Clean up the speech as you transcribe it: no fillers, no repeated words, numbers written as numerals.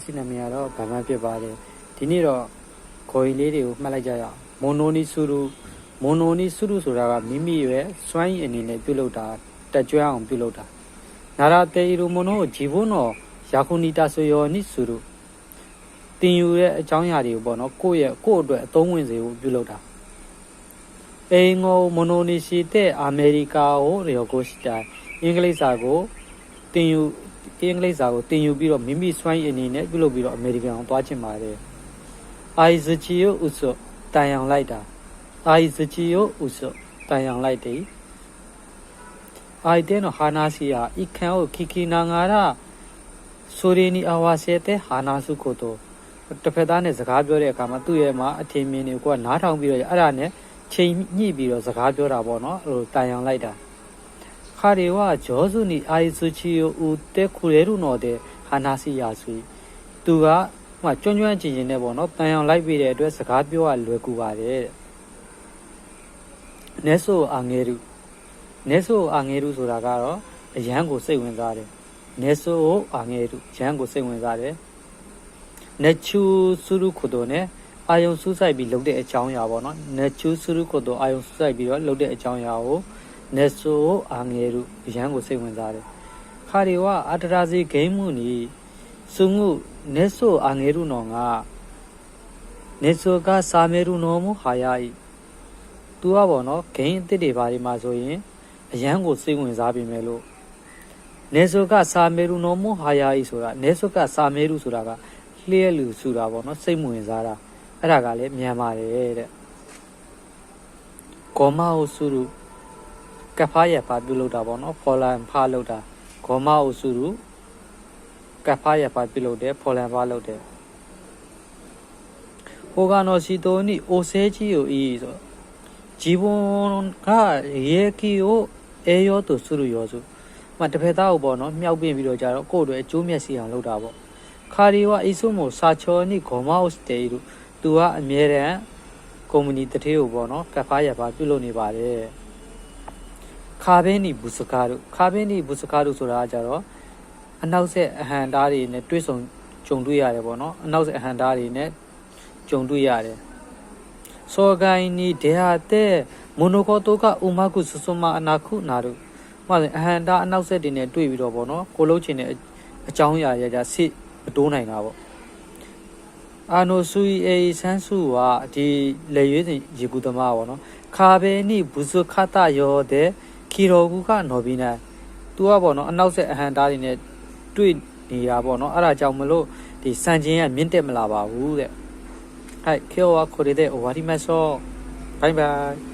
စီနာမည်ကတော့ဗမာဖြစ်ပါတယ်ဒီနေ့တော့ခေါ်ရည်လေးတွေကိုမှတ်လိုက်ကြရအောင်မိုနိုနီဆူရူဆိုတာကမိမိရဲ့စွမ်းရည်အနေနဲ့ပြုလုပ်တာတက်ကြွအောင်ပြုလုပ်တာနာရာတေရီမိုနိုဂျီဘွန်းတော်ယာခုနီတာဆိုယောနိဆူရူတင်ယူရဲ့အကြောင်းအရာတွေကိုပေါ့နော်ကိုယ့်အတွက်အသုံးဝင်စေဖို့ပြုလုပ်တာအင်္ဂိုမိုနိုနီရှိတဲ့အမေရိကာကိုရီယိုကိုစတိုင်အင်္ဂလိပ်စာကိုတင်ယူပြီးတော့မိမိစွမ်းရည်အနေနဲ့ပြုလုပ်ပြီးတော့အမေရိကန်အောင်သွားချင်ပါတယ်အိုင်ဇချီယိုဥစွတ်တန်အောင်လိုက်တာအိုင်ဇချီယိုဥစွတ်တန်အောင်လိုက်တယ်အိုင်တဲနော်ဟာနာစီယာဣခန်ကိုခီခီနာငါရဆိုရီနီအဝါဆေတဲ့ဟာနာစုကိုတော့တစ်ဖက်သားနဲ့စကားပြောတဲ့အခါမှာသူ့ရဲ့မှာအထင်မြင်တွေကိုကနားထောင်ပြီးတော့အဲ့ဒါနဲ့ချိန်ညှိပြီးတော့စကားပြောတာပေါ့နော်ဟိုတန်အောင်လိုက်တာခါရီဝါဂျောစုနီအိုင်ဇချီယိုဥတဲခူရဲရူနော်တဲ့ဟာနာစီယာဆွေသူကကျွမ်းကျင်နေပေါ့နော်တန်အောင်လိုက်ပြီးတဲ့အတွက်စကားပြောရလွယ်ကူပါတယ်တဲ့နဲဆိုအာငယ်ရူဆိုတာကတော့အရန်ကိုစိတ်ဝင်စားတယ်နဲဆိုအာငယ်ရူရန်ကိုစိတ်ဝင်စားတယ်နချူဆူရူခိုတိုနဲ့အာယုံစူးစိုက်ပြီးလုပ်တဲ့အကြောင်းအရာပေါ့နော်နချူဆူရူခိုတိုအာယုံစူးစိုက်ပြီးတော့လုပ်တဲ့အကြောင်းအရာကိုနဲဆိုအာငယ်ရူရန်ကိုစိတ်ဝင်စားတယ်ခါရီဝါအတရာစီဂိမ်းမှုနီစုငုနဲဆိုအာငယ်ရူနော်ငါနဲဆိုကစာမေရူနော်မဟာယာဤသူကပေါ့နော်ဂိမ်းအစ်စ်တွေဘာတွေမှာဆိုရင်အရန်ကိုစိတ်ဝင်စားပြင်မဲ့လို့နဲဆိုကစာမေရူနော်မဟာယာဤဆိုတာနဲဆိုကစာမေရူဆိုတာကလျှဲလူဆိုတာပေါ့နော်စိတ်ဝင်စားတာအဲ့ဒါကလည်းမြန်ပါတယ်တဲ့ဂေါမအိုဆူရူကဖားရပါပြုလုပ်တာပေါ့နော်ဖော်လန်ဖားလုပ်တာဂေါမအိုဆူရူကဖားရပါပြုလုပ်တယ်ဖော်လန်ဖားလုပ်တယ်ဟိုကနော်စီတိုနီအိုဆဲကြီးကိုဤဆိုဂျီဘွန်ကရေကီကိုအေယောတူဆူရူယောစုမတဖက်သားကိုပေါ့နော်မြောက်ပြင်ပြီးတော့ကြတော့ကိုယ့်အတွက်အကျိုးမျက်စိအောင်လုပ်တာပေါ့ခါရီဝအိဆုမိုစာချောနီဂေါမအော့စတေရူသူကအမြဲတမ်းကုမ္ပဏီတထေးကိုပေါ့နော်ကဖားရပါပြုလုပ်နေပါတယ်ခါဘင်းနီဘူစကားတို့ဆိုတာကြတော့အနောက်ဆက်အဟန်သားတွေနဲ့တွဲဆုံကြုံတွေ့ရတယ်ပေါ့နော်အနောက်ဆက်အဟန်သားတွေနဲ့ကြုံတွေ့ရတယ်စောဂိုင်းနီဒေဟာတဲ့မိုနိုကိုတိုကဥမကုဆဆမအနာခုနာတို့မှအဟန်သားအနောက်ဆက်တွေနဲ့တွေ့ပြီးတော့ပေါ့နော်ကိုလုံးချင်တဲ့အကြောင်းအရာရကြစစ်မတိုးနိုင်တာပေါ့အာနိုဆူအေဆန်းစုကဒီလေရွေးစဉ်ရေကူသမားပေါ့နော်ခါဘဲနိဘူဇခတယောတဲ့ခီရိုကူကနော်ဘီနိုင်သူကပေါ့နော်အနောက်ဆက်အဟန်သားတွေနဲ့တွေ့နေတာပေါ့နော်အဲ့ဒါကြောင့်မလို့ဒီစံချင်းကမြင့်တက်မလာပါဘူးတဲ့ဟဲ့ခေဝါခိုရတဲ့ဝါဒီမဆောဘိုင်ဘိုင်